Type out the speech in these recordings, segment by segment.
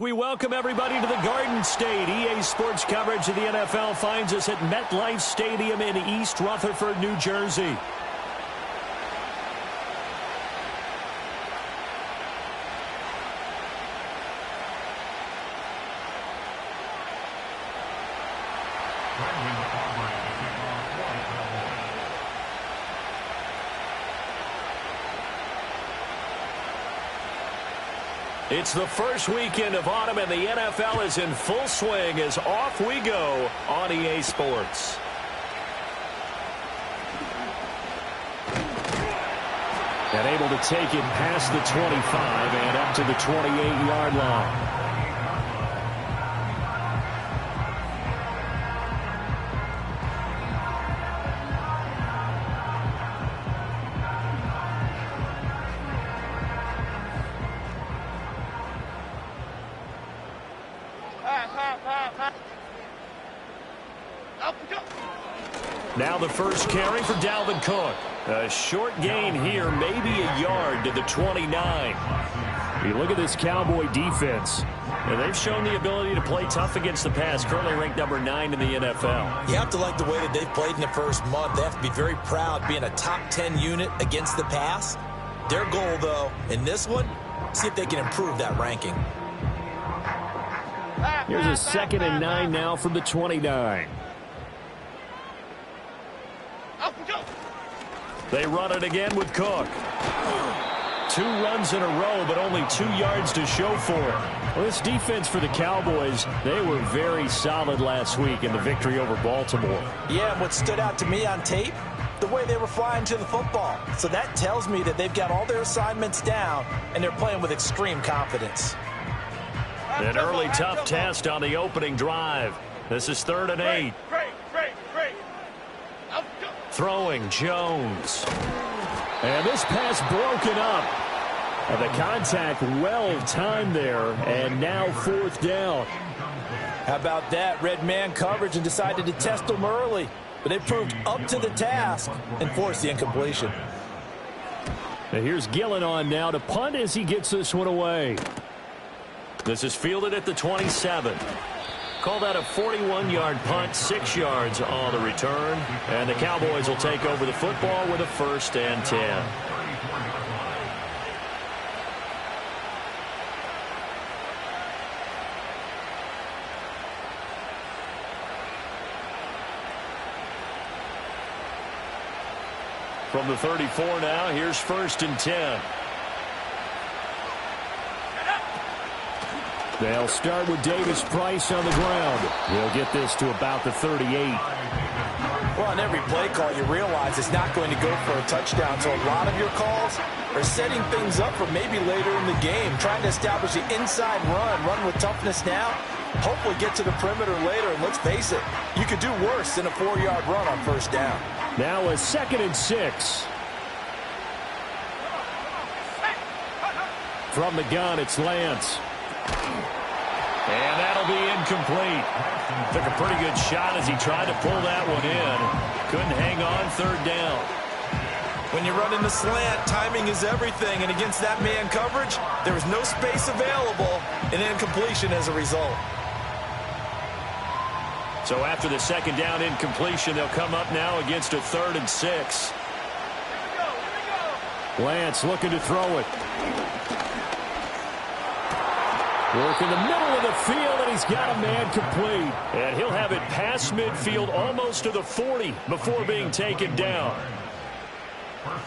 We welcome everybody to the Garden State. EA Sports coverage of the NFL finds us at MetLife Stadium in East Rutherford, New Jersey. It's the first weekend of autumn, and the NFL is in full swing as off we go on EA Sports. And able to take it past the 25 and up to the 28-yard line. Now the first carry for Dalvin Cook. A short gain here, maybe a yard to the 29. You look at this Cowboy defense, and they've shown the ability to play tough against the pass, currently ranked number 9 in the NFL. You have to like the way that they've played in the first month. They have to be very proud being a top 10 unit against the pass. Their goal, though, in this one, see if they can improve that ranking. Here's a 2nd and 9 now from the 29. They run it again with Cook. 2 runs in a row, but only 2 yards to show for it. Well, this defense for the Cowboys, they were very solid last week in the victory over Baltimore. Yeah, and what stood out to me on tape, the way they were flying to the football. So that tells me that they've got all their assignments down, and they're playing with extreme confidence. An early tough test on the opening drive. This is 3rd and 8. Throwing Jones. And this pass broken up. And the contact well timed there. And now 4th down. How about that? Red man coverage and decided to test them early. But they proved up to the task and forced the incompletion. And here's Gillen on now to punt as he gets this one away. This is fielded at the 27. Call that a 41-yard punt, 6 yards on the return. And the Cowboys will take over the football with a 1st and 10. From the 34 now, here's 1st and 10. They'll start with Davis Price on the ground. He'll get this to about the 38. Well, on every play call, you realize it's not going to go for a touchdown. So a lot of your calls are setting things up for maybe later in the game, trying to establish the inside run with toughness now, hopefully get to the perimeter later. And let's face it, you could do worse than a 4-yard run on 1st down. Now a 2nd and 6. From the gun, it's Lance. And that'll be incomplete. Took a pretty good shot as he tried to pull that one in. Couldn't hang on 3rd down. When you run in the slant, timing is everything. And against that man coverage, there was no space available, and incompletion as a result. So after the 2nd down incompletion, they'll come up now against a 3rd and 6. Lance looking to throw it. Work in the middle of the field, and he's got a man complete. And he'll have it past midfield almost to the 40 before being taken down.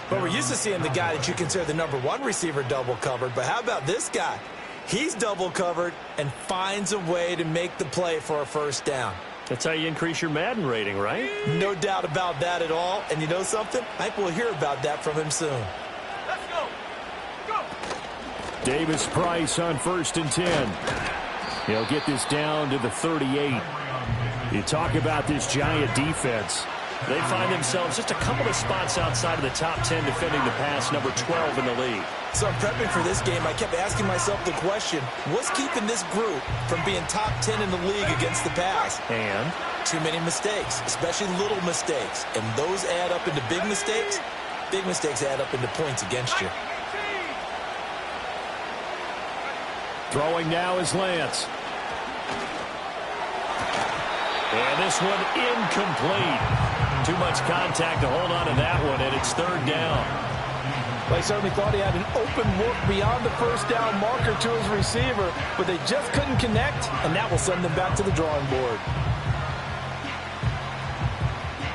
But we're used to seeing the guy that you consider the number 1 receiver double covered. But how about this guy? He's double covered and finds a way to make the play for a 1st down. That's how you increase your Madden rating, right? No doubt about that at all. And you know something? I think we'll hear about that from him soon. Let's go. Davis Price on 1st and 10. He'll get this down to the 38. You talk about this giant defense. They find themselves just a couple of spots outside of the top 10 defending the pass, number 12 in the league. So I'm prepping for this game. I kept asking myself the question, what's keeping this group from being top 10 in the league against the pass? And? Too many mistakes, especially little mistakes. And those add up into big mistakes. Big mistakes add up into points against you. Throwing now is Lance. And this one incomplete. Too much contact to hold on to that one, and it's third down. Well, he certainly thought he had an open look beyond the first down marker to his receiver, but they just couldn't connect, and that will send them back to the drawing board.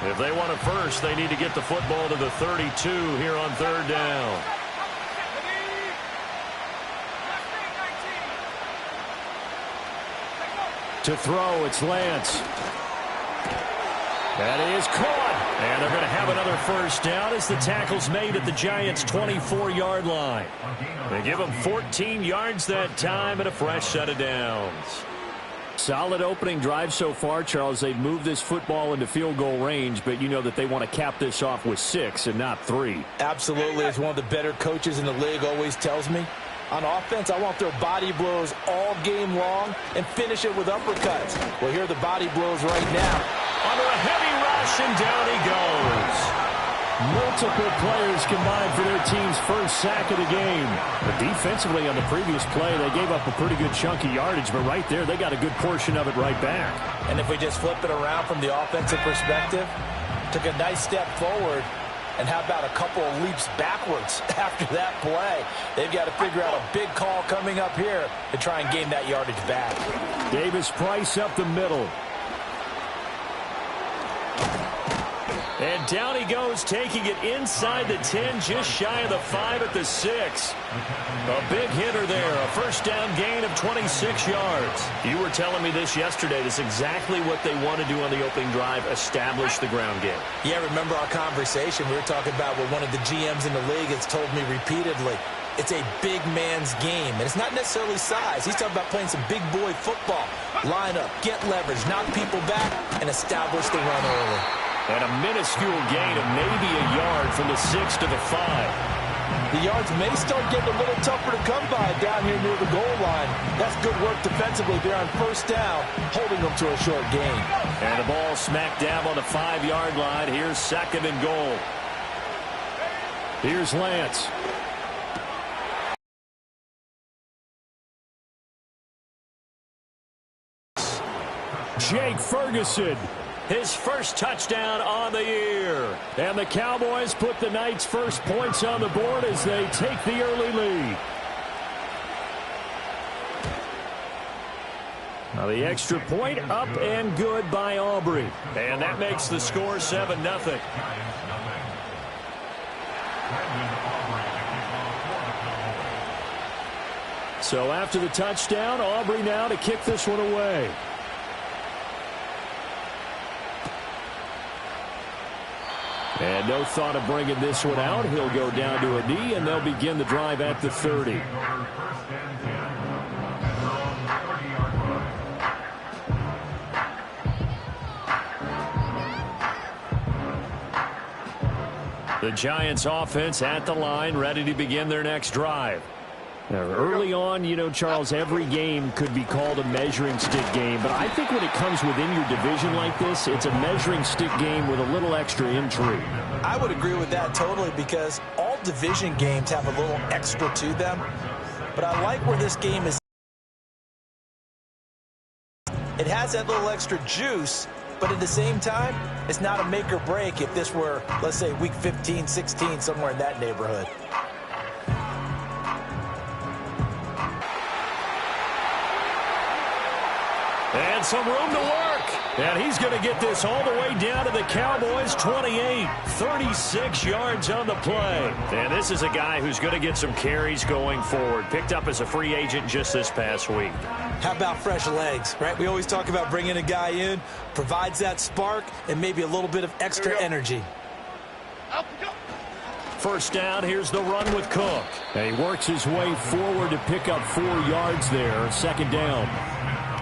If they want a first, they need to get the football to the 32 here on third down. To throw, it's Lance. That is caught. And they're going to have another first down as the tackle's made at the Giants' 24-yard line. They give them 14 yards that time and a fresh set of downs. Solid opening drive so far, Charles. They've moved this football into field goal range, but you know that they want to cap this off with 6 and not 3. Absolutely. As one of the better coaches in the league always tells me, on offense, I want their body blows all game long and finish it with uppercuts. Well, here are the body blows right now. Under a heavy rush, and down he goes. Multiple players combined for their team's first sack of the game. But defensively on the previous play, they gave up a pretty good chunk of yardage, but right there, they got a good portion of it right back. And if we just flip it around from the offensive perspective, took a nice step forward, and how about a couple of leaps backwards after that play? They've got to figure out a big call coming up here to try and gain that yardage back. Davis Price up the middle. And down he goes, taking it inside the 10, just shy of the 5 at the 6. A big hitter there, a first down gain of 26 yards. You were telling me this yesterday. This is exactly what they want to do on the opening drive, establish the ground game. Yeah, remember our conversation? We were talking about what one of the GMs in the league has told me repeatedly. It's a big man's game, and it's not necessarily size. He's talking about playing some big boy football. Line up, get leverage, knock people back, and establish the run early. And a minuscule gain of maybe a yard from the 6 to the 5. The yards may start getting a little tougher to come by down here near the goal line. That's good work defensively there on first down, holding them to a short gain. And the ball smack dab on the 5-yard line. Here's second and goal. Here's Lance. Jake Ferguson. His first touchdown on the year. And the Cowboys put the night's first points on the board as they take the early lead. Now the extra point up and good by Aubrey. And that makes the score 7-0. So after the touchdown, Aubrey now to kick this one away. And no thought of bringing this one out. He'll go down to a knee, and they'll begin the drive at the 30. The Giants offense at the line, ready to begin their next drive. Now, early on, you know, Charles, every game could be called a measuring stick game, but I think when it comes within your division like this, it's a measuring stick game with a little extra intrigue. I would agree with that totally, because all division games have a little extra to them, but I like where this game is. It has that little extra juice, but at the same time, it's not a make or break if this were, let's say, week 15, 16, somewhere in that neighborhood. And some room to work. And he's going to get this all the way down to the Cowboys' 28. 36 yards on the play. And this is a guy who's going to get some carries going forward. Picked up as a free agent just this past week. How about fresh legs, right? We always talk about bringing a guy in, provides that spark, and maybe a little bit of extra energy. First down, here's the run with Cook. And he works his way forward to pick up 4 yards there. Second down.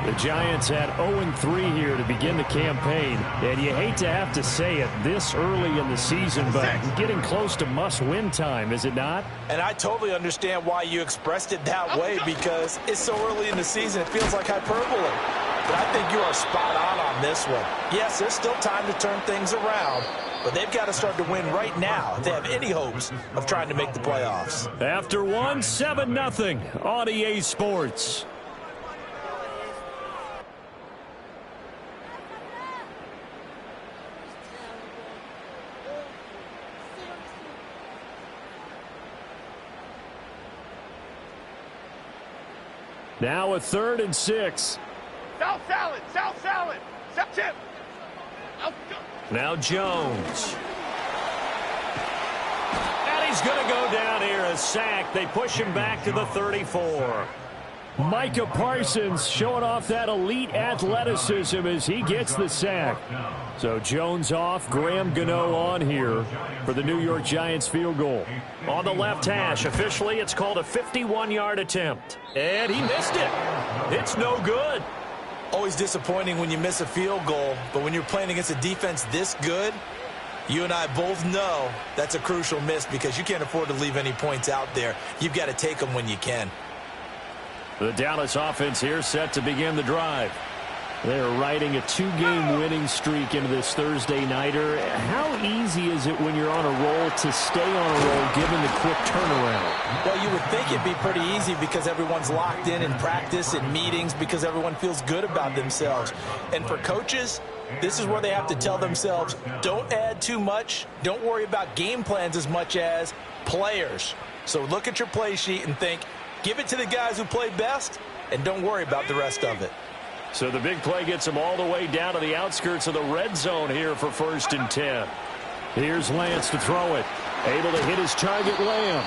The Giants had 0-3 here to begin the campaign. And you hate to have to say it this early in the season, but getting close to must-win time, is it not? And I totally understand why you expressed it that way, because it's so early in the season, it feels like hyperbole. But I think you are spot on this one. Yes, there's still time to turn things around, but they've got to start to win right now if they have any hopes of trying to make the playoffs. After one, 7-0 on EA Sports. Now a 3rd and 6. South salad, south salad, south tip. Now Jones. And he's going to go down here, a sack. They push him back to the 34. Micah Parsons showing off that elite athleticism as he gets the sack. So Jones off, Graham Gano on here for the New York Giants field goal. On the left hash, officially it's called a 51-yard attempt. And he missed it. It's no good. Always disappointing when you miss a field goal, but when you're playing against a defense this good, you and I both know that's a crucial miss because you can't afford to leave any points out there. You've got to take them when you can. The Dallas offense here set to begin the drive. They're riding a 2-game winning streak into this Thursday nighter. How easy is it when you're on a roll to stay on a roll given the quick turnaround? Well, you would think it'd be pretty easy because everyone's locked in practice and meetings because everyone feels good about themselves. And for coaches, this is where they have to tell themselves, don't add too much. Don't worry about game plans as much as players. So look at your play sheet and think, give it to the guys who play best, and don't worry about the rest of it. So the big play gets him all the way down to the outskirts of the red zone here for 1st and 10. Here's Lance to throw it. Able to hit his target, Lamb.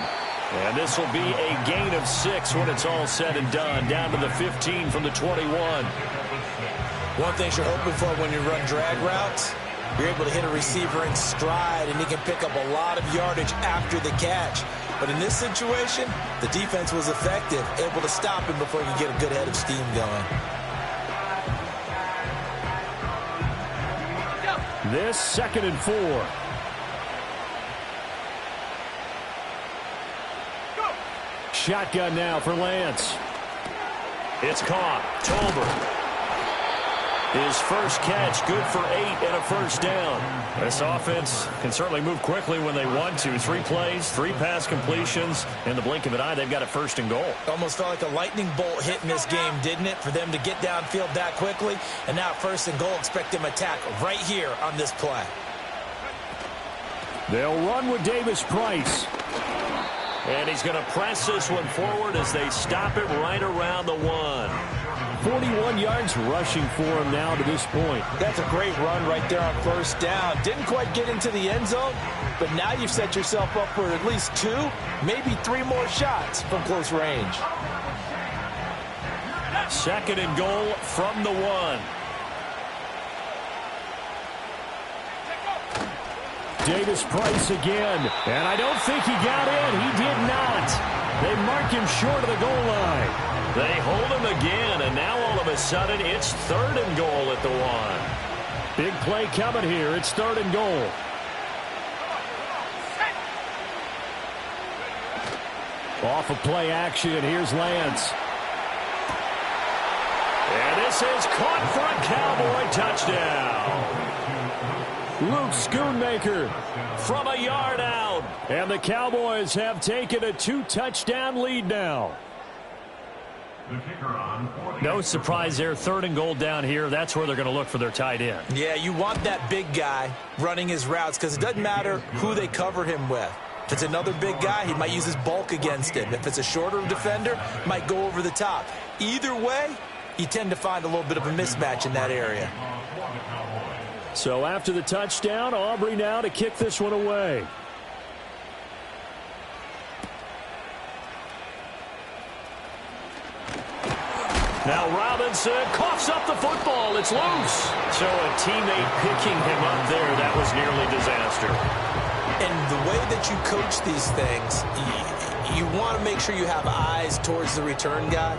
And this will be a gain of 6 when it's all said and done. Down to the 15 from the 21. One thing you're hoping for when you run drag routes, you're able to hit a receiver in stride, and he can pick up a lot of yardage after the catch. But in this situation, the defense was effective, able to stop him before he could get a good head of steam going. This 2nd and 4. Shotgun now for Lance. It's caught. Tolbert. His first catch, good for 8 and a 1st down. This offense can certainly move quickly when they want to. 3 plays, 3 pass completions. In the blink of an eye, they've got a 1st and goal. Almost felt like a lightning bolt hit in this game, didn't it? For them to get downfield that quickly. And now 1st and goal, expect them to attack right here on this play. They'll run with Davis Price. And he's going to press this one forward as they stop it right around the 1. 41 yards rushing for him now to this point. That's a great run right there on 1st down. Didn't quite get into the end zone, but now you've set yourself up for at least 2, maybe 3 more shots from close range. 2nd and goal from the 1. Davis Price again, and I don't think he got in. He did not. They mark him short of the goal line. They hold him again, and now all of a sudden it's 3rd and goal at the 1. Big play coming here. It's 3rd and goal. Off of play action, here's Lance. And this is caught for a Cowboy touchdown. Luke Schoonmaker from a yard out. And the Cowboys have taken a 2-touchdown lead now. No surprise there. 3rd and goal down here. That's where they're going to look for their tight end. Yeah, you want that big guy running his routes because it doesn't matter who they cover him with. If it's another big guy, he might use his bulk against him. If it's a shorter defender, might go over the top. Either way, you tend to find a little bit of a mismatch in that area. So after the touchdown, Aubrey now to kick this one away. Now Robinson coughs up the football. It's loose. So a teammate picking him up there, that was nearly disaster. And the way that you coach these things, you want to make sure you have eyes towards the return guy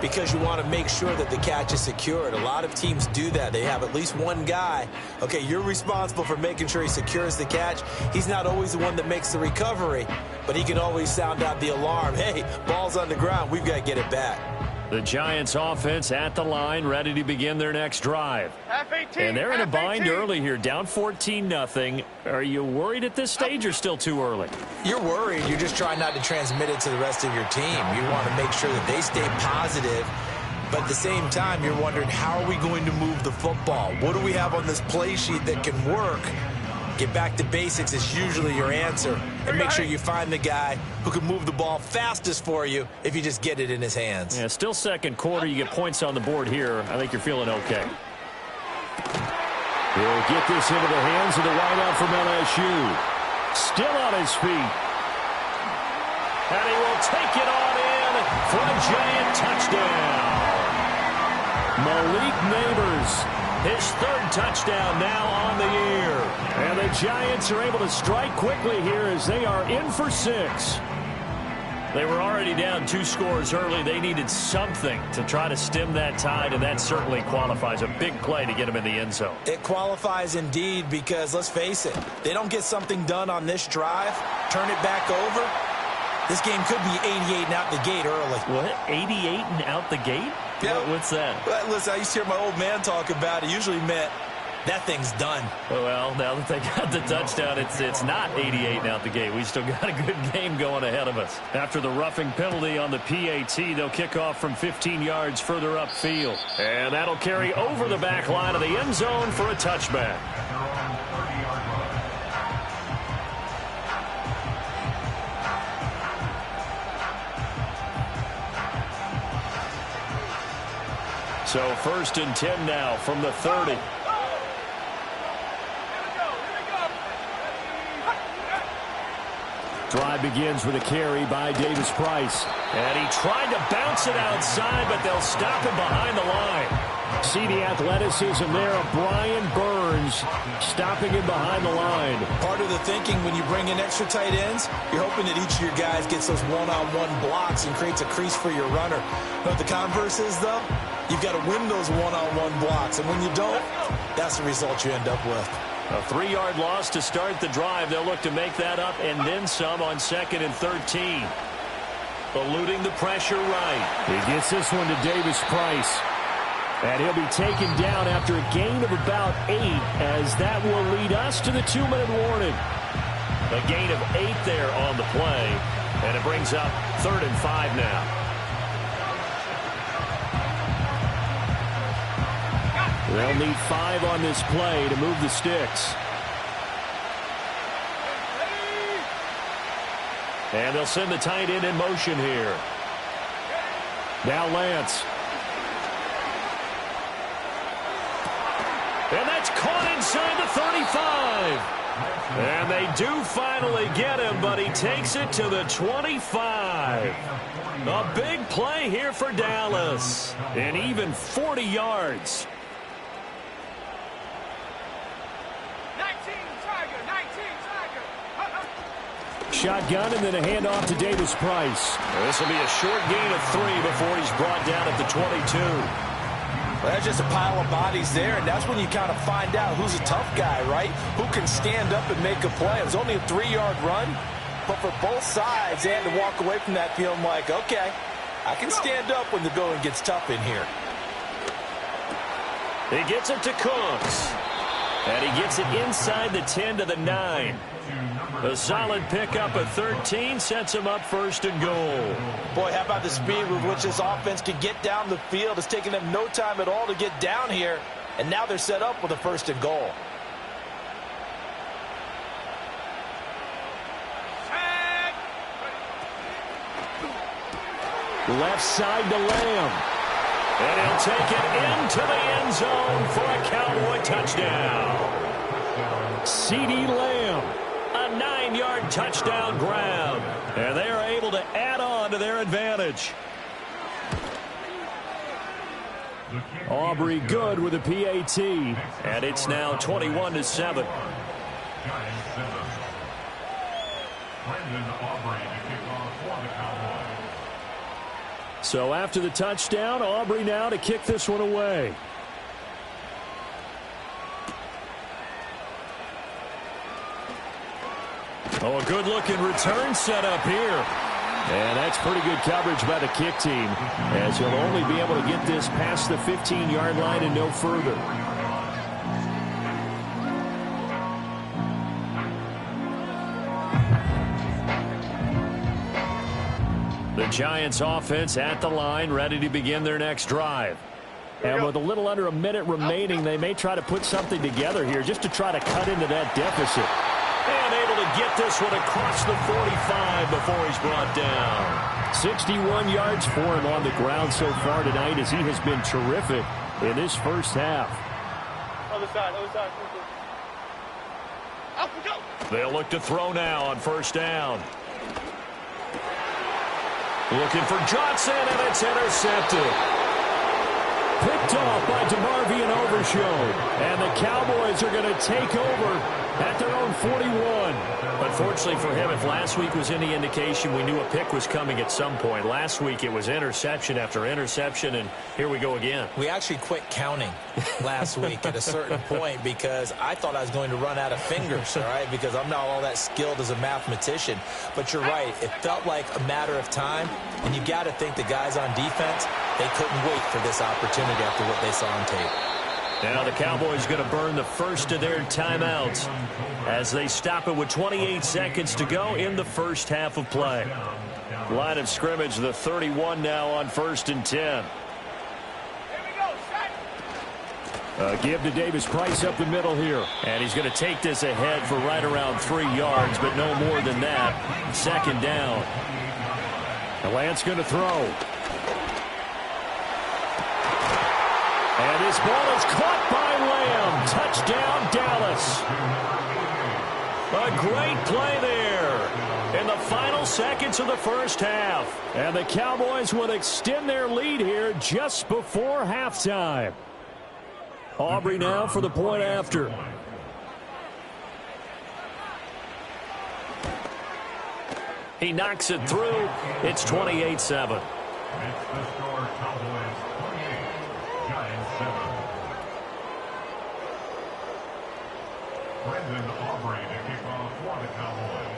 because you want to make sure that the catch is secured. A lot of teams do that. They have at least one guy. Okay, you're responsible for making sure he secures the catch. He's not always the one that makes the recovery, but he can always sound out the alarm. Hey, ball's on the ground. We've got to get it back. The Giants offense at the line, ready to begin their next drive. F-18, And they're in a bind F-18. early here, down 14-0. Are you worried at this stage or still too early? You're worried. You're just trying not to transmit it to the rest of your team. You want to make sure that they stay positive. But at the same time, you're wondering, how are we going to move the football? What do we have on this play sheet that can work? Get back to basics is usually your answer. And make sure you find the guy who can move the ball fastest for you if you just get it in his hands. Yeah, still second quarter. You get points on the board here. I think you're feeling okay. He'll get this into the hands of the wideout from LSU. Still on his feet. And he will take it on in for a Giant touchdown. Malik Neighbors, his third touchdown now on the year. And the Giants are able to strike quickly here as they are in for 6. They were already down 2 scores early. They needed something to try to stem that tide, and that certainly qualifies. A big play to get them in the end zone. It qualifies indeed because, let's face it, they don't get something done on this drive, turn it back over, this game could be 88 and out the gate early. What? 88 and out the gate? Yeah. What's that? Well, listen, I used to hear my old man talk about it. It usually meant that thing's done. Well, now that they got the touchdown, it's not 88 and out the gate. We still got a good game going ahead of us. After the roughing penalty on the PAT, they'll kick off from 15 yards further upfield. And that'll carry over the back line of the end zone for a touchback. So 1st and 10 now from the 30. Drive begins with a carry by Davis Price. And he tried to bounce it outside, but they'll stop him behind the line. See the athleticism there of Brian Burns stopping him behind the line. Part of the thinking when you bring in extra tight ends, you're hoping that each of your guys gets those one-on-one blocks and creates a crease for your runner. You know what the converse is, though? You've got to win those one-on-one blocks, and when you don't, that's the result you end up with. A 3-yard loss to start the drive. They'll look to make that up and then some on 2nd and 13. Eluding the pressure right. He gets this one to Davis Price. And he'll be taken down after a gain of about 8, as that will lead us to the 2-minute warning. A gain of 8 there on the play, and it brings up 3rd and 5 now. They'll need 5 on this play to move the sticks. And they'll send the tight end in motion here. Now Lance. And that's caught inside the 35. And they do finally get him, but he takes it to the 25. A big play here for Dallas. And even 40 yards. 19 Tiger. Shotgun and then a handoff to Davis Price. This will be a short gain of 3 before he's brought down at the 22. Well, that's just a pile of bodies there, and that's when you kind of find out who's a tough guy, right? Who can stand up and make a play. It was only a 3-yard run, but for both sides, they had to walk away from that feeling like, okay, I can stand up when the going gets tough in here. He gets it to Cooks. And he gets it inside the 10 to the 9. A solid pickup at 13 sets him up 1st and goal. Boy, how about the speed with which this offense can get down the field? It's taken them no time at all to get down here, and now they're set up with a 1st and goal. Left side to Lamb. And he'll take it into the end zone for a Cowboy touchdown. CeeDee Lamb, a 9-yard touchdown grab. And they are able to add on to their advantage. Aubrey good with a PAT. And it's now 21-7. So after the touchdown, Aubrey now to kick this one away. Oh, a good-looking return set up here. And that's pretty good coverage by the kick team, as he'll only be able to get this past the 15-yard line and no further. The Giants offense at the line, ready to begin their next drive. And with a little under a minute remaining, they may try to put something together here just to try to cut into that deficit. And able to get this one across the 45 before he's brought down. 61 yards for him on the ground so far tonight, as he has been terrific in this first half. Other side, other side. Up we go. They'll look to throw now on first down. Looking for Johnson, and it's intercepted. Picked off by DeMarvion Overshown. And the Cowboys are going to take over at their own 41. Unfortunately for him, if last week was any indication, we knew a pick was coming at some point. Last week it was interception after interception, and here we go again. We actually quit counting last week at a certain point because I thought I was going to run out of fingers, all right, because I'm not all that skilled as a mathematician. But you're right. It felt like a matter of time, and you got to think the guys on defense, they couldn't wait for this opportunity after what they saw on tape. Now the Cowboys going to burn the first of their timeouts as they stop it with 28 seconds to go in the first half of play. Line of scrimmage, the 31 now on 1st and 10. Here we go, set. Give to Davis Price up the middle here. And he's going to take this ahead for right around 3 yards, but no more than that. 2nd down. And Lance going to throw. And this ball is caught by Lamb. Touchdown, Dallas. A great play there in the final seconds of the first half. And the Cowboys will extend their lead here just before halftime. Aubrey now for the point after. He knocks it through. It's 28-7. It's the score, Cowboys 28, Giants 7. Brendan Aubrey to kick off for the Cowboys.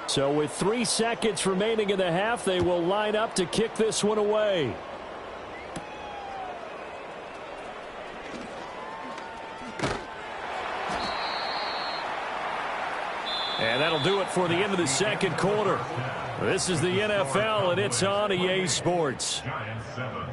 So with 3 seconds remaining in the half, they will line up to kick this one away. And that'll do it for the end of the second quarter. This is the NFL, and it's on EA Sports. Giants 7.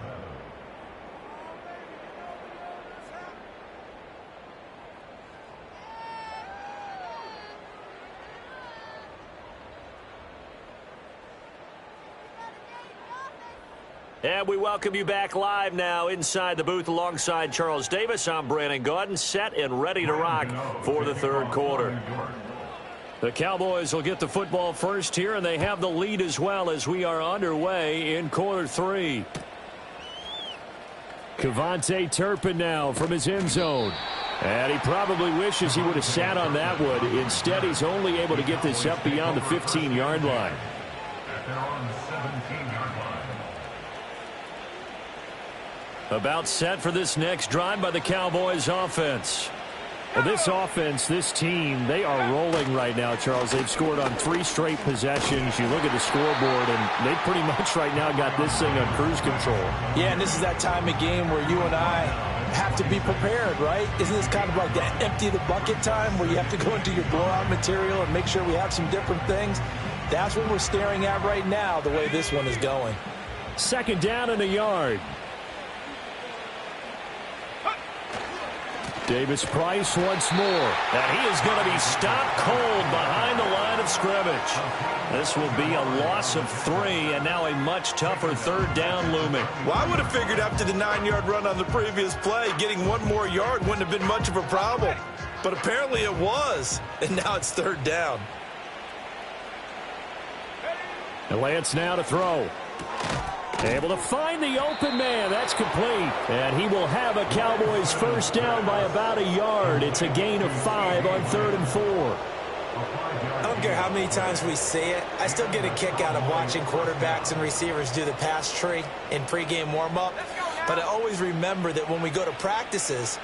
And we welcome you back live now inside the booth alongside Charles Davis. I'm Brandon Gaudin, set and ready to rock for the third quarter. The Cowboys will get the football first here, and they have the lead as well as we are underway in quarter 3. Kevontae Turpin now from his end zone. And he probably wishes he would have sat on that one. Instead, he's only able to get this up beyond the 15-yard line. At their own 17-yard line. About set for this next drive by the Cowboys offense. Well, this offense, this team, they are rolling right now, Charles. They've scored on 3 straight possessions. You look at the scoreboard, and they pretty much right now got this thing on cruise control. Yeah, and this is that time of game where you and I have to be prepared, right? Isn't this kind of like that empty the bucket time where you have to go into your blowout material and make sure we have some different things? That's what we're staring at right now, the way this one is going. 2nd down and a yard. Davis Price once more. And he is going to be stopped cold behind the line of scrimmage. This will be a loss of 3, and now a much tougher 3rd down looming. Well, I would have figured after the 9-yard run on the previous play, getting 1 more yard wouldn't have been much of a problem. But apparently it was, and now it's 3rd down. And Lance now to throw. Able to find the open man. That's complete. And he will have a Cowboys first down by about a yard. It's a gain of 5 on 3rd and 4. I don't care how many times we say it. I still get a kick out of watching quarterbacks and receivers do the pass tree in pregame warm-up. But I always remember that when we go to practices,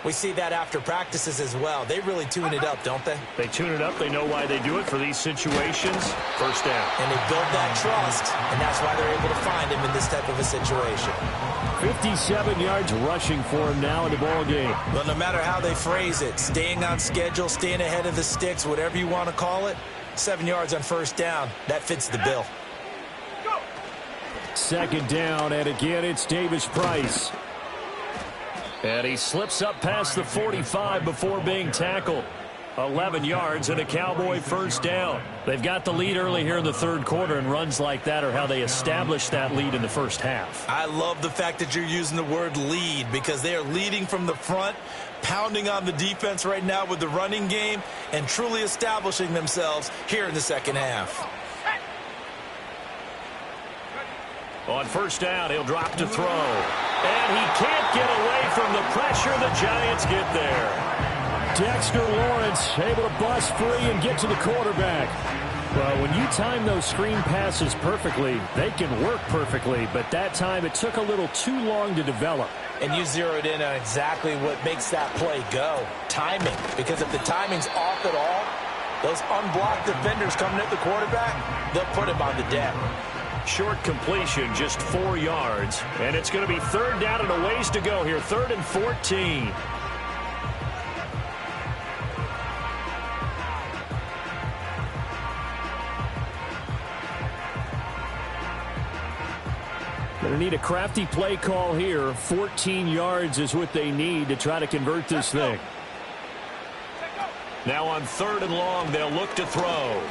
We see that after practices as well. They really tune it up, don't they? They tune it up. They know why they do it for these situations. First down. And they build that trust, and that's why they're able to find him in this type of a situation. 57 yards rushing for him now in the ball game. Well, no matter how they phrase it, staying on schedule, staying ahead of the sticks, whatever you want to call it, 7 yards on first down, that fits the bill. Second down, and again, it's Davis-Price. And he slips up past the 45 before being tackled. 11 yards and a Cowboy first down. They've got the lead early here in the third quarter, and runs like that are how they establish that lead in the first half. I love the fact that you're using the word lead, because they are leading from the front, pounding on the defense right now with the running game, and truly establishing themselves here in the second half. On first down, he'll drop to throw. And he can't get away from the pressure. The Giants get there. Dexter Lawrence able to bust free and get to the quarterback. Well, when you time those screen passes perfectly, they can work perfectly. But that time, it took a little too long to develop. And you zeroed in on exactly what makes that play go. Timing. Because if the timing's off at all, those unblocked defenders coming at the quarterback, they'll put him on the deck. Short completion, just 4 yards. And it's going to be third down and a ways to go here. 3rd and 14. Going to need a crafty play call here. 14 yards is what they need to try to convert this thing. Now on 3rd and long, they'll look to throw.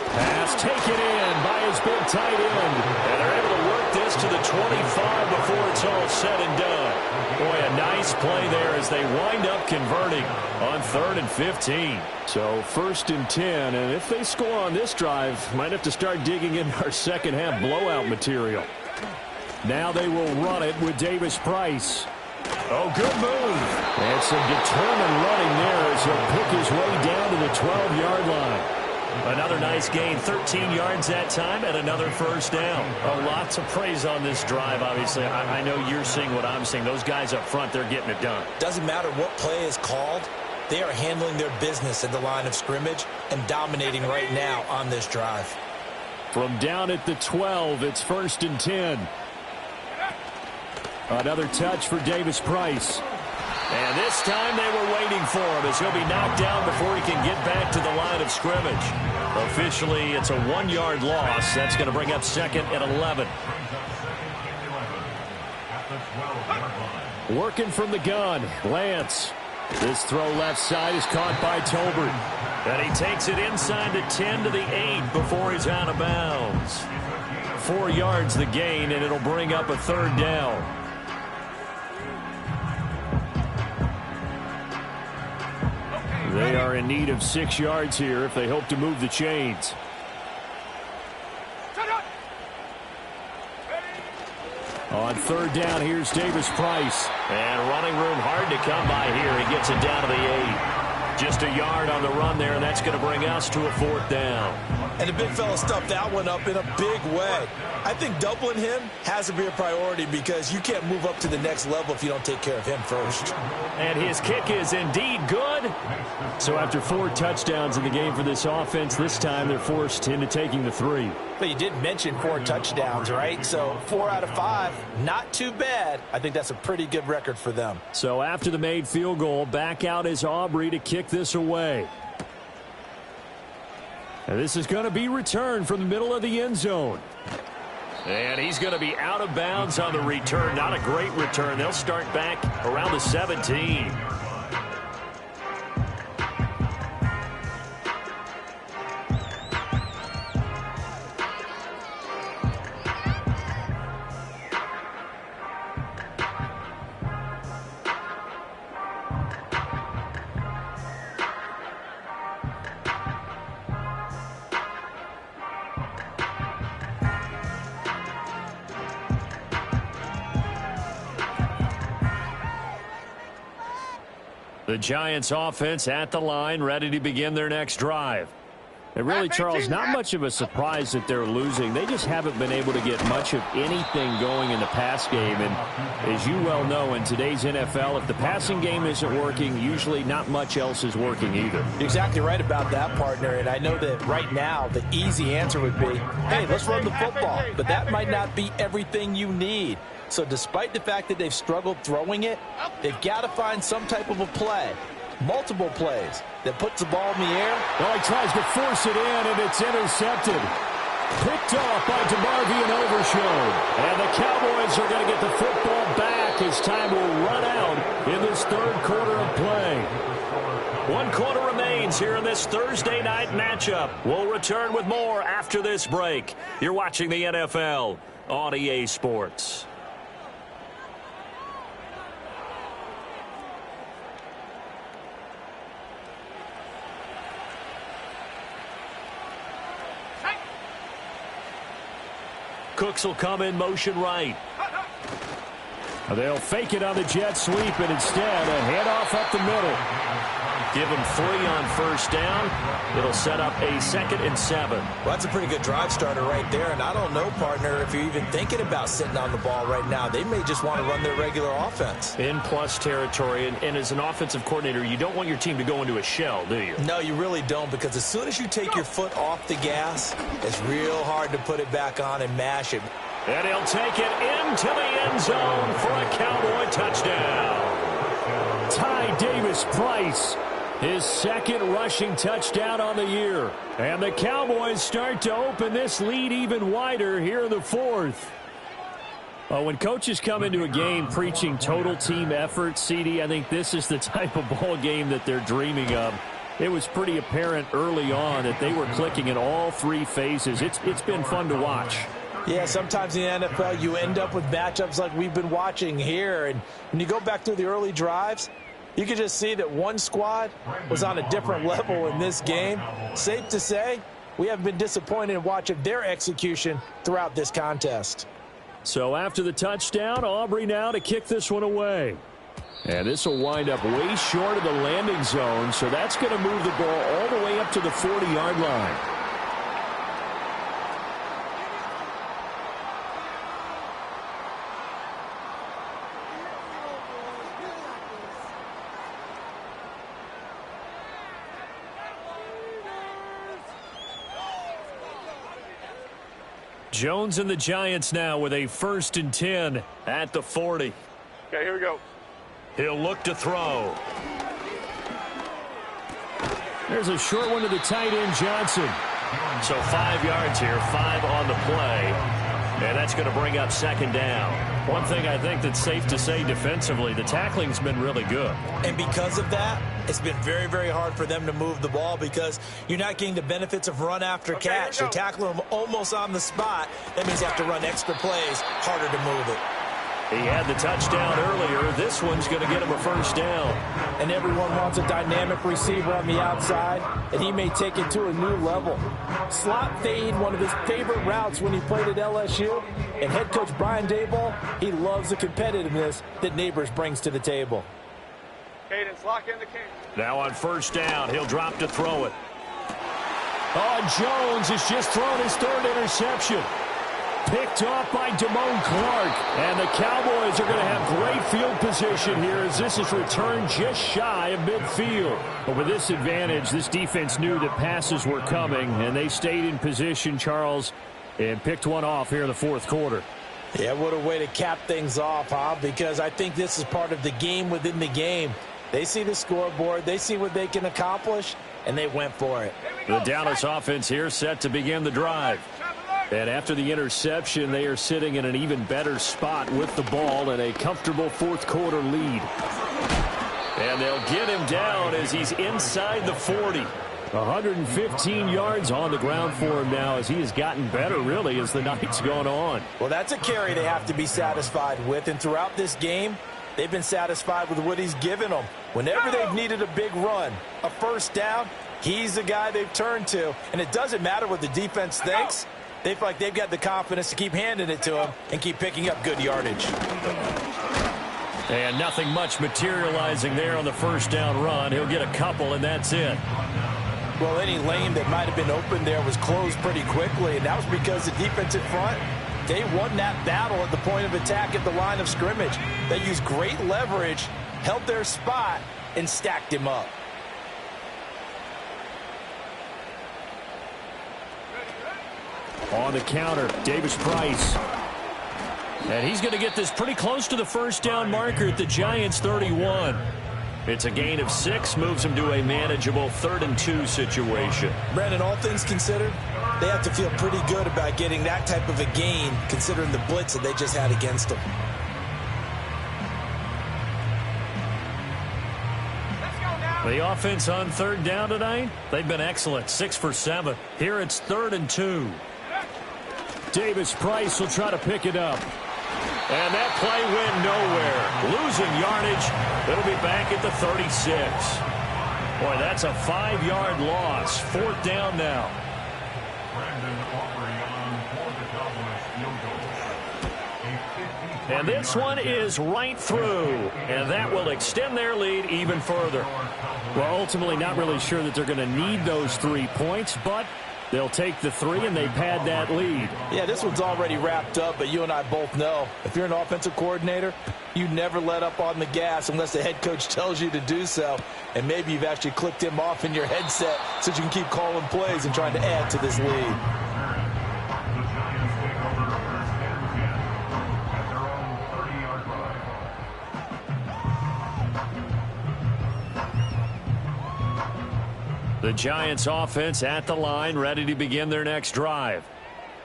Pass taken in by his big tight end. And they're able to work this to the 25 before it's all said and done. Boy, a nice play there as they wind up converting on 3rd and 15. So 1st and 10, and if they score on this drive, might have to start digging in our second half blowout material. Now they will run it with Davis-Price. Oh, good move. And some determined running there as he'll pick his way down to the 12-yard line. Another nice gain, 13 yards that time, and another first down. Oh, lots of praise on this drive, obviously. I know you're seeing what I'm seeing. Those guys up front, they're getting it done. Doesn't matter what play is called. They are handling their business at the line of scrimmage and dominating right now on this drive. From down at the 12, it's 1st and 10. Another touch for Davis-Price. And this time they were waiting for him as he'll be knocked down before he can get back to the line of scrimmage. Officially, it's a 1-yard loss. That's going to bring up 2nd and 11. Working from the gun, Lance. This throw left side is caught by Tolbert. And he takes it inside the 10 to the 8 before he's out of bounds. 4 yards the gain, and it'll bring up a 3rd down. They are in need of 6 yards here if they hope to move the chains. On 3rd down, here's Davis-Price. And running room hard to come by here. He gets it down to the 8. Just a yard on the run there, and that's going to bring us to a 4th down. And the big fella stuffed that one up in a big way. I think doubling him has to be a priority because you can't move up to the next level if you don't take care of him first. And his kick is indeed good. So after 4 touchdowns in the game for this offense, this time they're forced into taking the 3. But you did mention 4 touchdowns, right? So 4 out of 5, not too bad. I think that's a pretty good record for them. So after the made field goal, back out is Aubrey to kick this away. And this is going to be returned from the middle of the end zone. And he's going to be out of bounds on the return. Not a great return. They'll start back around the 17. The Giants offense at the line, ready to begin their next drive. And really, Charles, not much of a surprise that they're losing. They just haven't been able to get much of anything going in the pass game. And as you well know, in today's NFL, if the passing game isn't working, usually not much else is working either. You're exactly right about that, partner. And I know that right now the easy answer would be, hey, let's run the football. But that might not be everything you need. So despite the fact that they've struggled throwing it, they've got to find some type of a play. Multiple plays that puts the ball in the air. Well, he tries to force it in, and it's intercepted. Picked off by DeMarvion Overshown. And the Cowboys are going to get the football back as time will run out in this third quarter of play. 1 quarter remains here in this Thursday night matchup. We'll return with more after this break. You're watching the NFL on EA Sports. Cooks will come in motion right. They'll fake it on the jet sweep, and instead a handoff up the middle. Give them 3 on first down. It'll set up a 2nd and 7. Well, that's a pretty good drive starter right there. And I don't know, partner, if you're even thinking about sitting on the ball right now. They may just want to run their regular offense. In plus territory. And as an offensive coordinator, you don't want your team to go into a shell, do you? No, you really don't, because as soon as you take your foot off the gas, it's real hard to put it back on and mash it. And he'll take it into the end zone for a Cowboy touchdown. Ty Davis-Price, his 2nd rushing touchdown on the year. And the Cowboys start to open this lead even wider here in the 4th. When coaches come into a game preaching total team effort, CD, I think this is the type of ball game that they're dreaming of. It was pretty apparent early on that they were clicking in all 3 phases. It's been fun to watch. Yeah, sometimes in the NFL you end up with matchups like we've been watching here. And when you go back through the early drives, you can just see that one squad was on a different level in this game. Safe to say, we haven't been disappointed in watching their execution throughout this contest. So after the touchdown, Aubrey now to kick this one away. And this will wind up way short of the landing zone, so that's going to move the ball all the way up to the 40-yard line. Jones and the Giants now with a 1st and 10 at the 40. Okay, here we go. He'll look to throw. There's a short one to the tight end, Johnson. So 5 yards here, 5 on the play. And that's going to bring up 2nd down. One thing I think that's safe to say defensively, the tackling's been really good. And because of that, it's been very, very hard for them to move the ball because you're not getting the benefits of run after catch. You're tackling them almost on the spot. That means you have to run extra plays, harder to move it. He had the touchdown earlier. This one's going to get him a 1st down. And everyone wants a dynamic receiver on the outside, and he may take it to a new level. Slot fade, one of his favorite routes when he played at LSU. And head coach Brian Daboll, he loves the competitiveness that Neighbors brings to the table. Cadence, lock in the king. Now on 1st down, he'll drop to throw it. Jones has just thrown his 3rd interception. Picked off by Damone Clark. And the Cowboys are going to have great field position here as this is returned just shy of midfield. But with this advantage, this defense knew that passes were coming, and they stayed in position, Charles, and picked one off here in the 4th quarter. Yeah, what a way to cap things off, huh? Because I think this is part of the game within the game. They see the scoreboard, they see what they can accomplish, and they went for it. The Dallas offense here set to begin the drive. And after the interception, they are sitting in an even better spot with the ball and a comfortable 4th quarter lead. And they'll get him down as he's inside the 40. 115 yards on the ground for him now as he has gotten better, really, as the night's gone on. Well, that's a carry they have to be satisfied with. And throughout this game, they've been satisfied with what he's given them. Whenever they've needed a big run, a 1st down, he's the guy they've turned to. And it doesn't matter what the defense thinks. They feel like they've got the confidence to keep handing it to him and keep picking up good yardage. And nothing much materializing there on the 1st down run. He'll get a couple, and that's it. Well, any lane that might have been open there was closed pretty quickly, and that was because the defensive front, they won that battle at the point of attack at the line of scrimmage. They used great leverage, held their spot, and stacked him up. On the counter, Davis-Price. And he's going to get this pretty close to the first down marker at the Giants' 31. It's a gain of 6, moves him to a manageable 3rd and 2 situation. Brandon, all things considered, they have to feel pretty good about getting that type of a gain, considering the blitz that they just had against them. The offense on 3rd down tonight, they've been excellent, 6 for 7. Here it's 3rd and 2. Davis-Price will try to pick it up. And that play went nowhere. Losing yardage. It'll be back at the 36. Boy, that's a 5-yard loss. 4th down now. And this one is right through. And that will extend their lead even further. Well, ultimately not really sure that they're going to need those 3 points, but they'll take the 3 and they pad that lead. Yeah, this one's already wrapped up, but you and I both know if you're an offensive coordinator, you never let up on the gas unless the head coach tells you to do so. And maybe you've actually clicked him off in your headset so you can keep calling plays and trying to add to this lead. The Giants offense at the line, ready to begin their next drive.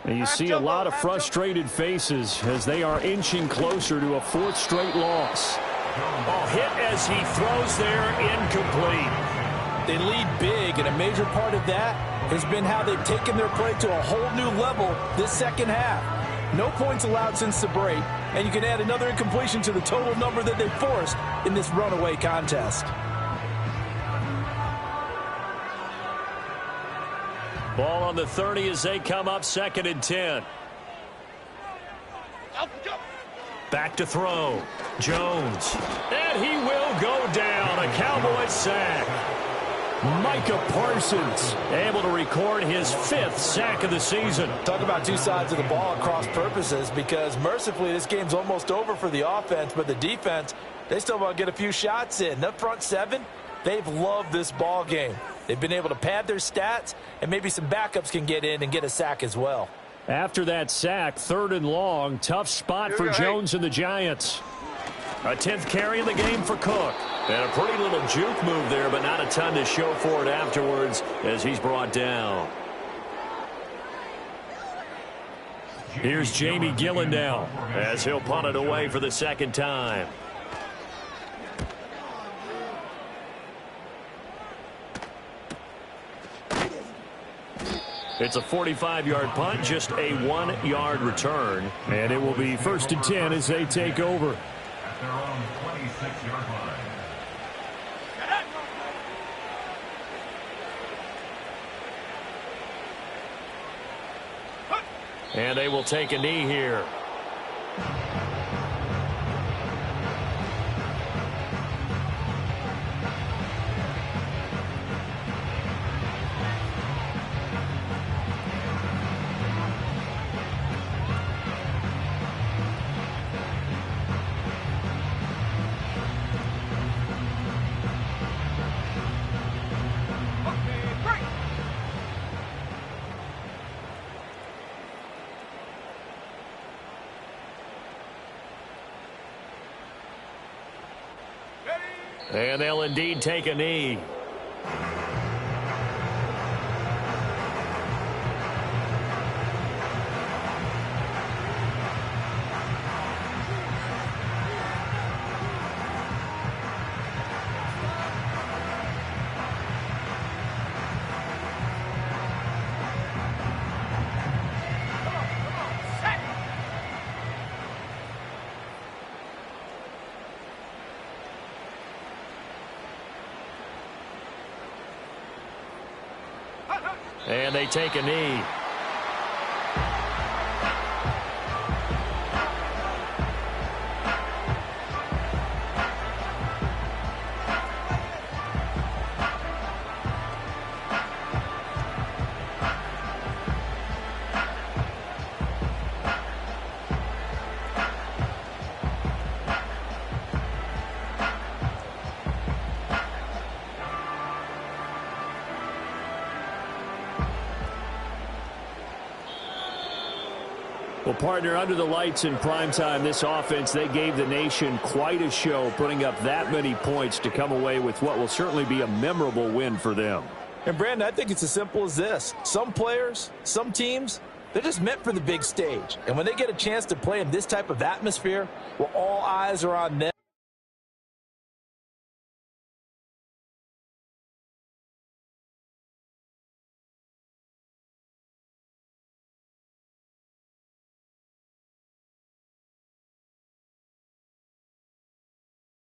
And you see a lot of frustrated faces as they are inching closer to a 4th straight loss. Oh, hit as he throws there, incomplete. They lead big, and a major part of that has been how they've taken their play to a whole new level this second half. No points allowed since the break, and you can add another incompletion to the total number that they forced in this runaway contest. Ball on the 30 as they come up 2nd and 10. Back to throw. Jones. And he will go down. A Cowboys sack. Micah Parsons able to record his 5th sack of the season. Talk about 2 sides of the ball at cross purposes, because mercifully this game's almost over for the offense, but the defense, they still want to get a few shots in. The front 7, they've loved this ball game. They've been able to pad their stats, and maybe some backups can get in and get a sack as well. After that sack, 3rd and long, tough spot for Jones and the Giants. A 10th carry in the game for Cook. And a pretty little juke move there, but not a ton to show for it afterwards as he's brought down. Here's Jamie Gillen now as he'll punt it away for the 2nd time. It's a 45-yard punt, just a 1-yard return. And it will be 1st and 10 as they take over. At their own 26-yard line. And they will take a knee here. And they'll indeed take a knee. And they take a knee. Well, partner, under the lights in primetime, this offense, they gave the nation quite a show, putting up that many points to come away with what will certainly be a memorable win for them. And, Brandon, I think it's as simple as this. Some players, some teams, they're just meant for the big stage. And when they get a chance to play in this type of atmosphere, well, all eyes are on them.